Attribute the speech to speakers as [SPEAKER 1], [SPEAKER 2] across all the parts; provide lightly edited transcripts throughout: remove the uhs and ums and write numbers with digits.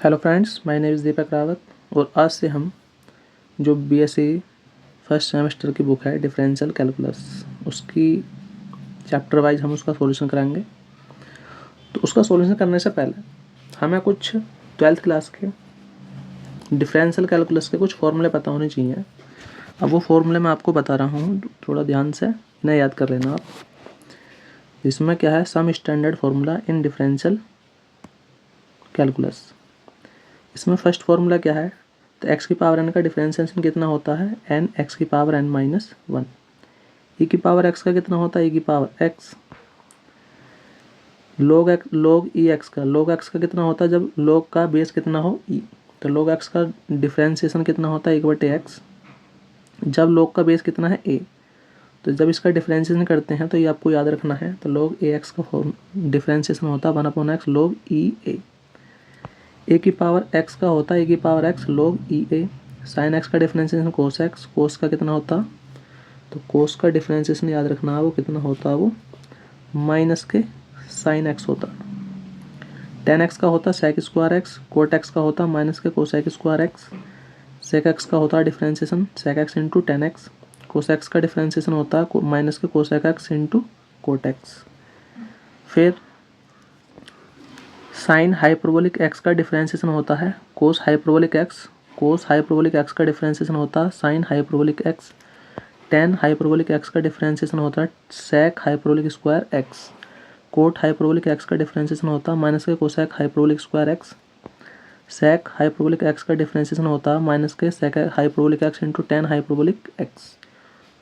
[SPEAKER 1] Hello friends, my name is Deepak Rawat और आज से हम जो बीएससी फर्स्ट सेमेस्टर की बुक है डिफरेंशियल कैलकुलस, उसकी चैप्टर वाइज हम उसका सॉल्यूशन कराएंगे। तो उसका सॉल्यूशन करने से पहले हमें कुछ 12th क्लास के डिफरेंशियल कैलकुलस के कुछ फॉर्मूले पता होने चाहिए। अब वो फॉर्मूले मैं आपको बता रहा हूँ, थोड़ा ध्यान से इन्हें याद कर लेना आप। इसमें क्या है, some standard formula in differential calculus. इसमें फर्स्ट फार्मूला क्या है, तो एक्स की पावर एन का डिफरेंशिएशन कितना होता है, एन एक्स की पावर एन माइनस वन। ई की पावर एक्स का कितना होता है, ई की पावर एक्स। लॉग ई एक्स का, लॉग एक्स का कितना होता है जब लॉग का बेस कितना हो ई, तो लॉग एक्स का डिफरेंशिएशन कितना होता है, एक बटे एक्स, जब लॉग का बेस कितना है ए। तो जब इसका डिफरेंशिएशन करते हैं तो ये आपको याद रखना है, तो लॉग ए एक्स का डिफरेंशिएशन होता है 1/x लॉग ई ए की पावर एक्स का होता है ए की पावर एक्स लॉग ई ए। साइन एक्स का डिफरेंशिएशन कोस एक्स, कोस का कितना होता, तो कोस का डिफरेंशिएशन याद रखना है वो कितना होता है, वो माइनस के साइन एक्स होता। टेन एक्स का होता sec square x, cot x का होता माइनस के cosec square x. Sec x का होता differentiation sec x into tan x. Cos x का डिफरेंशिएशन होता है माइनस के cosec x into cot x. फिर साइन हाइपरबोलिक एक्स का डिफरेंशिएशन होता है cos hyperbolic x, cos hyperbolic x का डिफरेंशिएशन होता है sine hyperbolic x. Tan hyperbolic x का डिफरेंशिएशन होता है sec hyperbolic square x. Cot hyperbolic x का डिफरेंशिएशन होता है माइनस के cosec hyperbolic square x. Sec hyperbolic x का डिफरेंशिएशन होता है माइनस के sec hyperbolic x into tan hyperbolic x.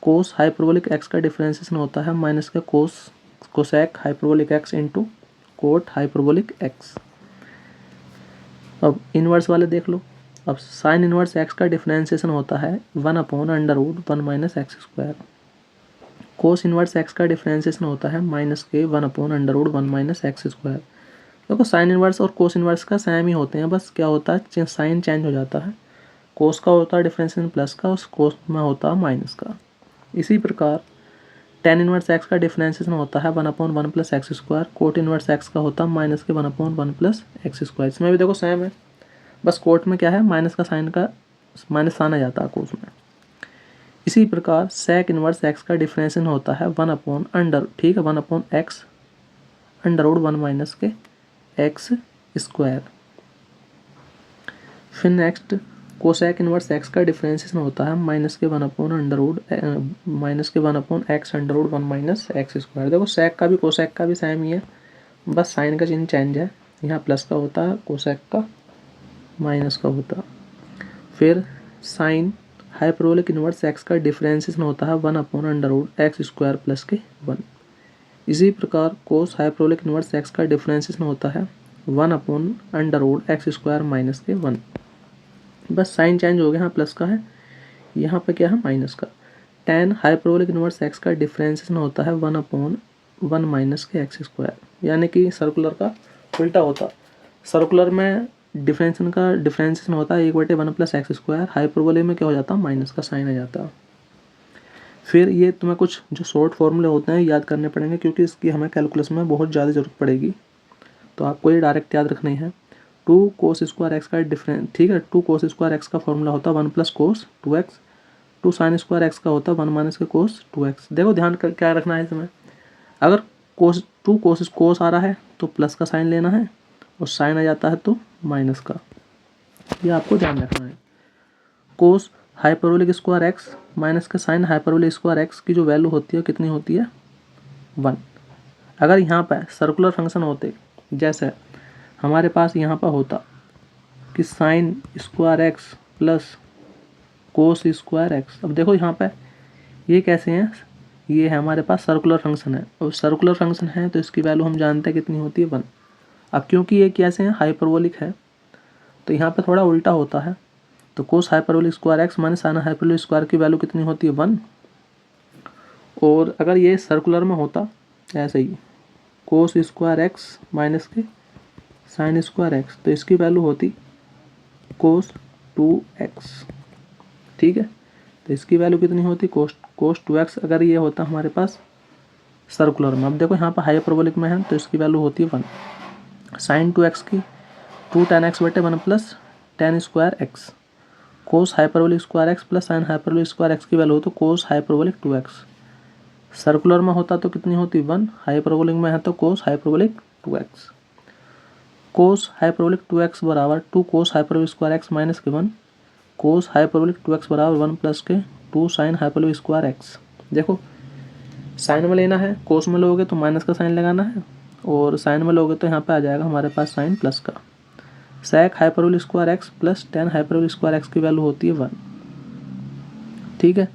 [SPEAKER 1] Cos hyperbolic x का डिफरेंशिएशन होता है माइनस के cosec hyperbolic x into cot hyperbolic x. अब इनवर्स वाले देख लो। अब साइन इनवर्स एक्स का डिफरेंशिएशन होता है 1/√1 minus x square. Cos inverse x का डिफरेंशिएशन होता है माइनस के 1/√1 माइनस एक्स स्क्वायर। देखो साइन इनवर्स और कोस इनवर्स का सेम ही होते हैं, बस क्या होता है साइन चेंज हो जाता है। कोस का होता है डिफरेंशिएशन प्लस का, और कोस में होता है माइनस का। इसी प्रकार टेन इनवर्स एक्स का डिफरेंशिएशन होता है 1/1 plus x square. Cot inverse x का होता है माइनस के 1/1 प्लस एक्स स्क्वायर। इसमें भी देखो सेम है, बस कोट में क्या है माइनस का साइन का माइनस साइन आ जाता है कोस में। इसी प्रकार सेक इनवर्स एक्स का डिफरेंशिएशन होता है 1/अंडर, ठीक है, 1/x√1 माइनस के एक्स स्क्वायर। फिर नेक्स्ट कोसेक इनवर्स एक्स का डिफरेंशिएशन होता है माइनस के 1/x√1 माइनस एक्स स्क्वायर। देखो सेक का भी कोसेक का भी सेम ही है, बस साइन का चिन्ह चेंज है, यहाँ प्लस का होता है, कोसेक का माइनस का होता। फिर साइन हाइपरबोलिक इनवर्स एक्स का डिफरेंशिएशन होता है 1/x स्क्वायर प्लस के 1। इसी प्रकार कोस हाइपरबोलिक इनवर्स एक्स का डिफरेंशिएशन होता है 1/x स्क्वायर माइनस के 1। बस साइन चेंज हो गया, यहाँ प्लस का है, यहाँ पे क्या है माइनस का। टेन हाइपरबोलिक इनवर्स एक्स का डिफरेंशिएशन होता है 1/1 माइनस के एक्स स्क्वायर, यानी कि सर्कुलर का उल्टा होता। सर्कुलर में डिफरेंशिएशन होता है 1/1 प्लस एक्स स्क्वायर, हाइपरबोलिक में क्या हो जाता है माइनस का साइन आ जाता है। फिर ये तुम्हें कुछ जो शॉर्ट फॉर्मूले होते हैं याद करने पड़ेंगे, क्योंकि इसकी हमें कैलकुलस में बहुत ज़्यादा ज़रूरत पड़ेगी, तो आपको ये डायरेक्ट याद रखनी है। 2 कोस स्क्वायर एक्स का डिफरेंस, ठीक है, 2 कोस स्क्वायर एक्स का फॉर्मूला होता है 1 plus cos 2x। 2 sine square x का होता है 1 माइनस के कोस 2x। देखो ध्यान कर क्या रखना है इसमें, अगर कोस आ रहा है तो प्लस का साइन लेना है, और साइन आ जाता है तो माइनस का, ये आपको ध्यान रखना है। Cos hyperbolic square x minus के साइन हाइपरबोलिक स्क्वायर एक्स की जो वैल्यू होती है कितनी होती है 1। अगर यहाँ पर सर्कुलर फंक्शन होते, जैसे हमारे पास यहाँ पर होता कि sine square x plus cos square x, अब देखो यहाँ पे ये कैसे हैं, ये है हमारे पास सर्कुलर फंक्शन है, और सर्कुलर फंक्शन है तो इसकी वैल्यू हम जानते हैं कितनी होती है 1। अब क्योंकि ये कैसे हैं हाइपरबोलिक है, तो यहाँ पे थोड़ा उल्टा होता है, तो cos hyperbolic square x minus sine hyperbolic square की वैल्यू कितनी होती है 1। और अगर ये सर्कुलर में होता ऐसे ही कोस स्क्वायर एक्स माइनस के साइन स्क्वायर एक्स, तो इसकी वैल्यू होती कोस 2x, ठीक है, तो इसकी वैल्यू कितनी होती कोस 2x। अगर ये होता हमारे पास सर्कुलर में, अब देखो यहाँ पर हाइपरबोलिक में है तो इसकी वैल्यू होती है 1। साइन 2x की टू टेन एक्स बटे one plus tan square x, cos hyperbolic square x plus sine hyperbolic square x की वैल्यू हो तो कोस हाइपरबोलिक 2x। सर्कुलर में होता तो कितनी होती 1, हाइपरबोलिक में है तो cos hyperbolic 2x। Cos hyperbolic 2x बराबर 2 कोस हाइपरबोलिक स्क्वायर एक्स माइनस के 1, कोस हाइपरबोलिक 2x बराबर 1 प्लस के 2 साइन हाइपरबोलिक स्क्वायर एक्स। देखो साइन में लेना है, कोस में लोगे तो माइनस का साइन लगाना है, और साइन में लोगे तो यहाँ पे आ जाएगा हमारे पास साइन प्लस का। Sec hyperbolic square x plus tan hyperbolic square x की वैल्यू होती है 1। ठीक है,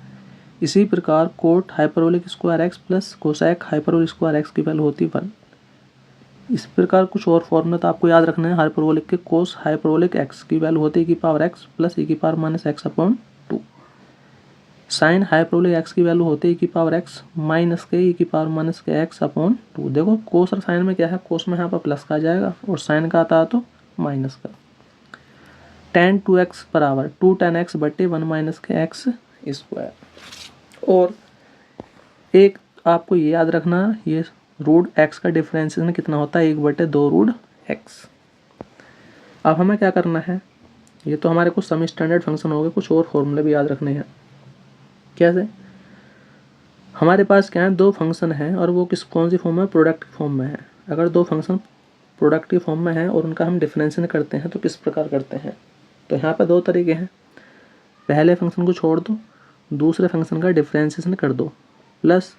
[SPEAKER 1] इसी प्रकार cot hyperbolic square x plus cosec hyperbolic square x की वैल्यू होती है 1। इस प्रकार कुछ और फॉर्मूला तो आपको याद रखना है। हाइपरबोलिक के कोस हाइपरबोलिक एक्स की वैल्यू होती है की पावर एक्स प्लस ई की power minus x upon 2। Sign hyperbolic x की वैल्यू होती है की पावर एक्स माइनस के ई की पावर माइनस के एक्स अपॉन 2। देखो कोस और साइन में क्या है, कोस में यहाँ पर प्लस का आ जाएगा और साइन का आता है तो माइनस का। टेन 2x बराबर 2 टेन एक्स बटे 1 माइनस के एक्स स्क्वायर। और एक आपको ये याद रखना, ये रूट एक्स का डिफरेंशिएशन कितना होता है 1/2 रूट एक्स। अब हमें क्या करना है, ये तो हमारे कुछ सम स्टैंडर्ड फंक्शन हो गए, कुछ और फॉर्मूले भी याद रखने हैं। कैसे, हमारे पास क्या है, दो फंक्शन हैं और वो कौन सी फॉर्म में, प्रोडक्ट की फॉर्म में है। अगर दो फंक्शन प्रोडक्ट की फॉर्म में है और उनका हम डिफरेंशिएशन करते हैं तो किस प्रकार करते हैं। तो यहाँ पर दो तरीके हैं, पहले फंक्शन को छोड़ दो, दूसरे फंक्शन का डिफरेंशिएशन कर दो, प्लस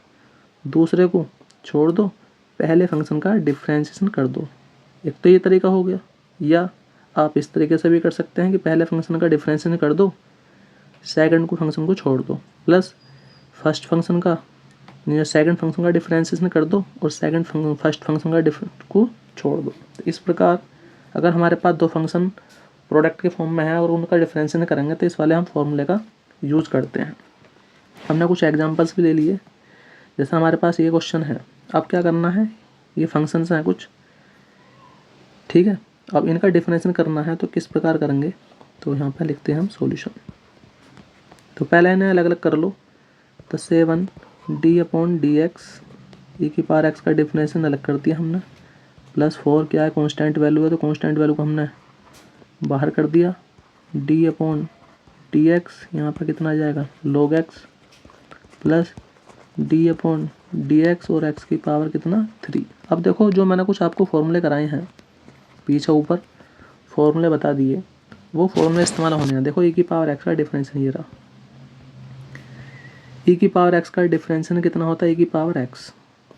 [SPEAKER 1] दूसरे को छोड़ दो, पहले फंक्शन का डिफरेंशिएशन कर दो। एक तो ये तरीका हो गया, या आप इस तरीके से भी कर सकते हैं कि पहले फंक्शन का डिफरेंशिएशन कर दो, सेकंड को फंक्शन को छोड़ दो, प्लस फर्स्ट फंक्शन का सेकंड फंक्शन का डिफरेंशिएशन कर दो और फर्स्ट फंक्शन का को छोड़ दो। तो इस प्रकार अगर हमारे पास दो फंक्शन प्रोडक्ट के फॉर्म में है और उनका डिफरेंशिएशन करेंगे तो इस वाले हम फॉर्मूले का यूज करते हैं। हमने कुछ एग्जांपल्स भी ले लिए, जैसे हमारे पास ये क्वेश्चन है। अब क्या करना है, ये फंक्शंस हैं कुछ, ठीक है। अब इनका डिफरेंशिएशन करना है तो किस प्रकार करेंगे, तो यहाँ पर लिखते हैं हम सॉल्यूशन। तो पहले इन्हें अलग अलग कर लो, तो 7 d/dx ई की पावर एक्स का डिफरेंशिएशन अलग कर दिया हमने, प्लस 4 क्या है, कांस्टेंट वैल्यू है तो कांस्टेंट वैल्यू को हमने बाहर कर दिया, d/dx यहाँ पर कितना आ जाएगा log x, प्लस d/dx और x की पावर कितना 3। अब देखो जो मैंने कुछ आपको फॉर्मूले कराए हैं, पीछे ऊपर फॉर्मूले बता दिए, वो फॉर्मूले इस्तेमाल होने हैं। देखो e की पावर x का डिफरेंशिएशन ये रहा, e की पावर x का डिफरेंशिएशन कितना होता है e की पावर x,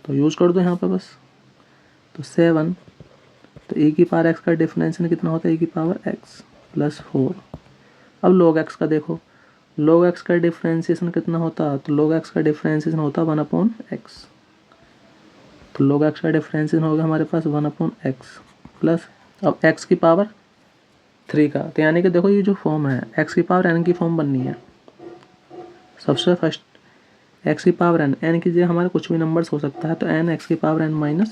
[SPEAKER 1] तो यूज़ कर दो यहाँ पर बस। तो 7, तो e की पावर x का डिफरेंशिएशन कितना होता है e की पावर x प्लस 4। अब log x का देखो, log x का डिफरेंशिएशन कितना होता है, तो log x का डिफरेंशिएशन होता है 1/x। तो log x का डिफरेंशिएशन होगा हमारे पास 1/x प्लस अब x की पावर 3 का। तो यानी कि देखो ये जो फॉर्म है x की पावर n की फॉर्म बननी है। सबसे फर्स्ट x की पावर n की जगह हमारे कुछ भी नंबर्स हो सकता है, तो n x की पावर n-1,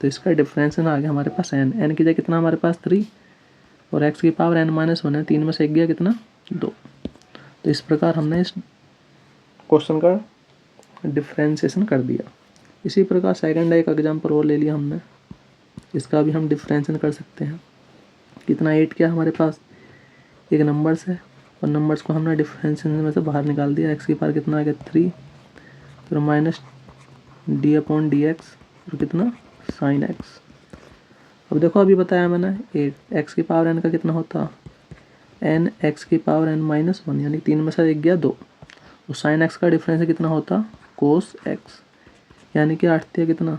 [SPEAKER 1] तो इसका डिफरेंशिएशन आ गया हमारे पास n की जगह कितना हमारे पास 3 और x की पावर n-1 है, 3 में से 1 गया कितना 2। तो इस प्रकार हमने इस क्वेश्चन का डिफरेंशिएशन कर दिया। इसी प्रकार सेकंड एक एग्जाम्पल और ले लिया हमने, इसका भी हम डिफरेंशिएशन कर सकते हैं। कितना 8 क्या हमारे पास एक नंबर्स है और नंबर्स को हमने डिफरेंशिएशन में से बाहर निकाल दिया। x की पावर कितना आ गया 3, फिर माइनस d/dx और कितना साइन x। अब देखो अभी बताया मैंने 8 x की पावर n का कितना होता n x की पावर n-1, यानी 3 में से 1 गया 2, और साइन x का डिफरेंस कितना होता कोस x, यानी कि 8 कितना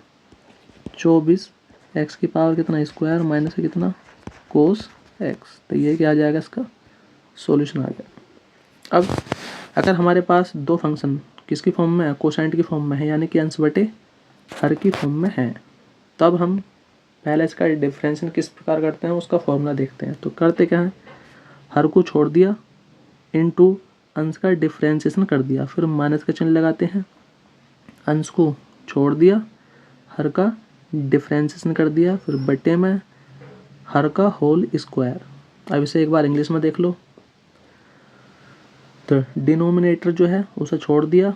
[SPEAKER 1] 24, x की पावर कितना स्क्वायर माइनस कितना कोस x। तो ये क्या आ जाएगा, इसका सॉल्यूशन आ गया। अब अगर हमारे पास दो फंक्शन किसकी फॉर्म में है, कोसाइंट की फॉर्म में है, यानी कि अंश बटे हर की फॉर्म में है, तब हम पहले इसका डिफरेंशिएशन किस प्रकार करते हैं उसका फॉर्मूला देखते हैं। तो करते क्या है, हर को छोड़ दिया, इनटू अंश का डिफरेंशिएशन कर दिया, फिर माइनस का चिन्ह लगाते हैं, अंश को छोड़ दिया, हर का डिफरेंशिएशन कर दिया, फिर बटे में हर का होल स्क्वायर। अब इसे एक बार इंग्लिश में देख लो, तो डिनोमिनेटर जो है उसे छोड़ दिया,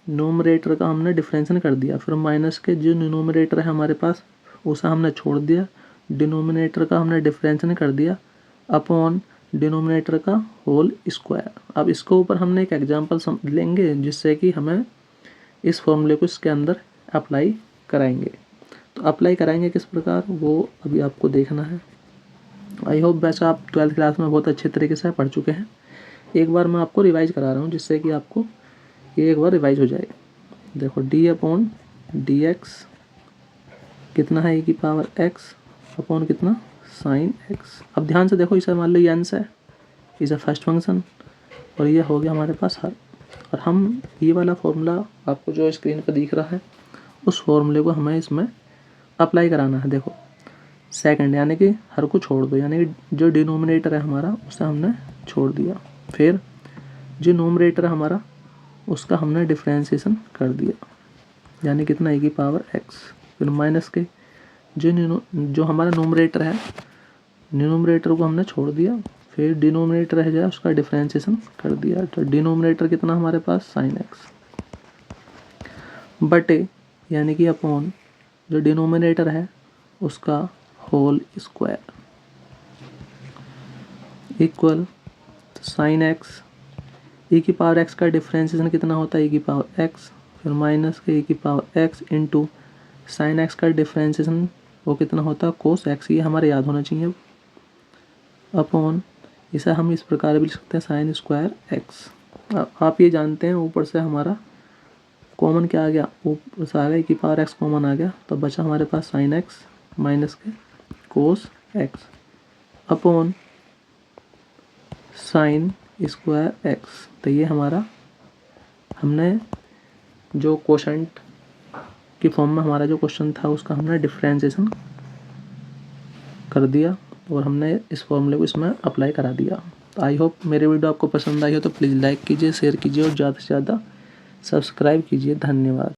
[SPEAKER 1] नोमरेटर का हमने डिफरेंशिएशन कर दिया, फिर माइनस के जो डिनोमिनेटर है हमारे पास उसे हमने छोड़ दिया, डिनोमिनेटर का हमने डिफरेंशिएशन कर दिया अपॉन डिनोमिनेटर का होल स्क्वायर। अब इसके ऊपर हमने एक एग्जांपल लेंगे जिससे कि हमें इस फॉर्मूले को इसके अंदर अप्लाई कराएंगे। तो अप्लाई कराएंगे किस प्रकार, वो अभी आपको देखना है। आई होप वैसे आप 12th क्लास में बहुत अच्छे तरीके से पढ़ चुके हैं। एक बार मैं आपको रिवाइज करा रहा हूँ जिससे कि आपको ये एक बार रिवाइज हो जाए। देखो डी अपॉन डी एक्स कितना है, e की पावर x अपॉन कितना साइन x। अब ध्यान से देखो, इसे मान लो ये अंश है, इसे फर्स्ट फंक्शन, और ये हो गया हमारे पास हर। और हम ये वाला फॉर्मूला आपको जो स्क्रीन पर दिख रहा है उस फॉर्मूले को हमें इसमें अप्लाई कराना है। देखो सेकंड यानी कि हर को छोड़ दो, यानी कि जो डिनोमिनेटर है हमारा उसे हमने छोड़ दिया, फिर जो नोमरेटर है हमारा उसका हमने डिफ्रेंशिएशन कर दिया, यानी कितना e की पावर x, फिर माइनस के जो हमारा नोमरेटर है डिनोमिनेटर को हमने छोड़ दिया, फिर डिनोमिनेटर रह जाए उसका डिफ्रेंशिएशन कर दिया। तो डिनोमिनेटर कितना हमारे पास साइन x बटे यानी कि अपॉन जो डिनोमिनेटर है उसका whole square equal sine x, e की पावर x का डिफ्रेंशिएशन कितना होता है e की पावर x, फिर माइनस के e की power x into sine x का डिफ्रेंशिएशन वो कितना होता है कोस x, ये हमारे याद होना चाहिए। अपॉन इसे हम इस प्रकार भी लिख सकते हैं साइन स्क्वायर x। आप ये जानते हैं ऊपर से हमारा कॉमन क्या आ गया, ऊपर से आ गया e की पावर x कॉमन आ गया, तो बचा हमारे पास साइन x माइनस के कोस x upon sine square x। तो ये हमारा हमने जो क्वोशंट की फॉर्म में हमारा जो क्वेश्चन था उसका हमने डिफ्रेंशिएशन कर दिया और हमने इस फॉर्मूले को इसमें अप्लाई करा दिया। तो आई होप मेरी वीडियो आपको पसंद आई हो तो प्लीज़ लाइक कीजिए, शेयर कीजिए और ज़्यादा से ज़्यादा सब्सक्राइब कीजिए। धन्यवाद।